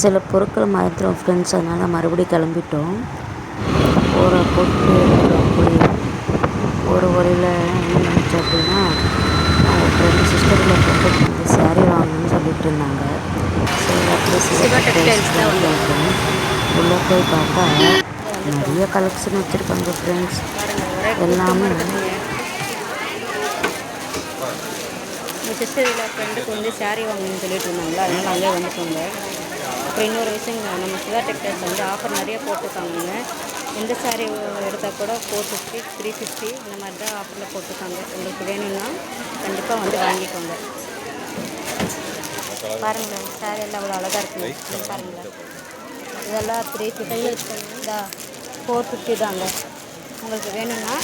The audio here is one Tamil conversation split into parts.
சில பொருட்களை மறந்துடும் ஃப்ரெண்ட்ஸ், அதனால் மறுபடியும் கிளம்பிட்டோம். ஒரு பொட்டு அப்படி ஒரு வழியில் என்ன நினச்சோம் அப்படின்னா, அவங்க ஃப்ரெண்டு சிஸ்டரில் பொட்டு வந்து சாரீ வாங்கணும்னு சொல்லிட்டு இருந்தாங்க. சரி அப்படியே சிவா டெக்ஸ்டைல்ஸ் தான் போயிட்டோம். உள்ளே போய் பார்த்தா நிறைய கலெக்ஷன் வச்சுருக்காங்க ஃப்ரெண்ட்ஸ். எல்லாமே எங்கள் சிஸ்டரில் ஃப்ரெண்டுக்கு வந்து சாரீ வாங்கணும்னு சொல்லிட்டு இருந்தாங்களா, அதனால் அங்கே வந்துட்டோங்க. அப்புறம் இன்னொரு விஷயங்க, நம்ம சிவா டெக்ஸ்டைல்ஸ் வந்து ஆஃபர் நிறைய போட்டிருக்காங்க. எந்த சாரீ எடுத்தால் கூட 450, 350 இந்த மாதிரி தான் ஆஃபரில் போட்டிருக்காங்க. உங்களுக்கு வேணும்னா கண்டிப்பாக வந்து வாங்கிக்கோங்க. பாருங்களேன், சாரீ எல்லாம் அவ்வளோ அழகாக இருக்குங்க. பாருங்களேன், இதெல்லாம் 350, இந்த 450 தாங்க. உங்களுக்கு வேணும்னா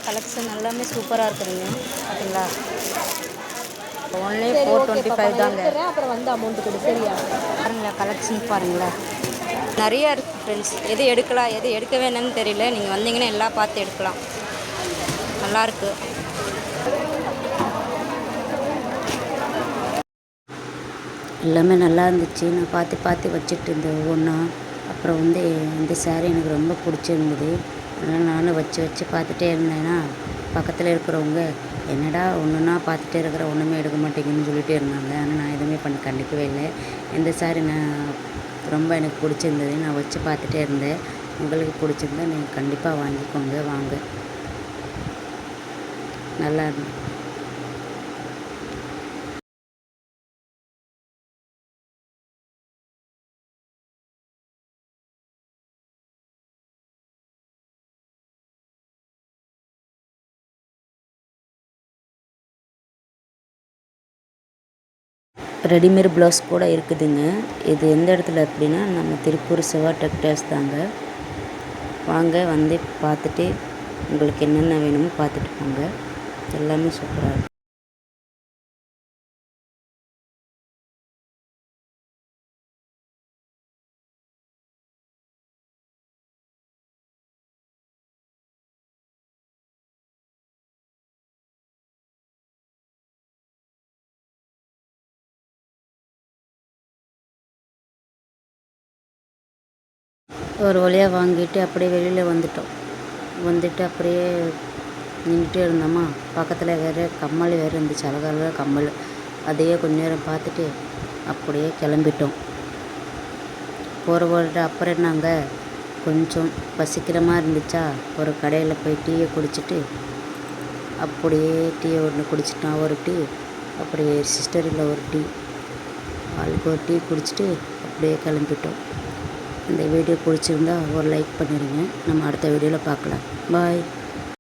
கலெக்ஷன் எல்லாமே சூப்பராக இருக்குதுங்க. பார்த்தீங்களா, ஒன்லி 425 தாங்க. அப்புறம் வந்து அமௌண்ட் கொடு, சரியா? பாருங்களா, கலெக்ஷன் பாருங்களேன், நிறையா இருக்குது ஃப்ரெண்ட்ஸ். எது எடுக்கலாம் எது எடுக்க வேணும்னு தெரியல. நீங்கள் வந்தீங்கன்னா எல்லாம் பார்த்து எடுக்கலாம். நல்லாயிருக்கு. எல்லாமே நல்லா இருந்துச்சு. நான் பார்த்து வச்சுட்டு இருந்தேன் ஒவ்வொன்றா. அப்புறம் வந்து இந்த சாரீ எனக்கு ரொம்ப பிடிச்சிருந்தது. அதனால் நானும் வச்சு பார்த்துட்டே இருந்தேன்னா, பக்கத்தில் இருக்கிறவங்க என்னடா ஒன்றுன்னா பார்த்துட்டே இருக்கிற, ஒன்றுமே எடுக்க மாட்டேங்குன்னு சொல்லிகிட்டே இருந்தாங்க. ஆனால் நான் எதுவுமே கண்டுக்கவே இல்லை. இந்த சாரீ நான் ரொம்ப எனக்கு பிடிச்சிருந்தது. நான் வச்சு பார்த்துட்டே இருந்தேன். உங்களுக்கு பிடிச்சிருந்தா நீங்கள் கண்டிப்பாக வாங்கிக்கோங்க. வாங்க, நல்லா இருந்தது. ரெடிமேட் ப்ளவுஸ் கூட இருக்குதுங்க. இது எந்த இடத்துல அப்படின்னா, நம்ம திருப்பூர் சிவா டெக்ஸ்டைல்ஸ் தாங்க. வாங்க, வந்து பார்த்துட்டு உங்களுக்கு என்னென்ன வேணுமோ பார்த்துட்டு போங்க. எல்லாமே சூப்பராக இருக்கும். ஒரு வழியாக வாங்கிட்டு அப்படியே வெளியில் வந்துட்டு அப்படியே நின்றுட்டே இருந்தோமா. பக்கத்தில் வேறு கம்மல் வேறு இருந்துச்சு, அழகாக கம்மல். அதையே கொஞ்ச நேரம் பார்த்துட்டு அப்படியே கிளம்பிட்டோம். போகிற வழியில் அப்புறம் நாங்கள் கொஞ்சம் பசிக்கிற மாதிரி இருந்துச்சா, ஒரு கடையில் போய் டீயை குடிச்சிட்டு அப்படியே டீயை ஒன்று குடிச்சிட்டோம். ஒரு டீ, அப்படியே சிஸ்டரில் ஒரு டீ, ஆளுக்கு ஒரு டீ குடிச்சிட்டு அப்படியே கிளம்பிட்டோம். இந்த வீடியோ பிடிச்சிருந்தா ஒரு லைக் பண்ணிடுங்க. நம்ம அடுத்த வீடியோவில் பார்க்கலாம். பாய்.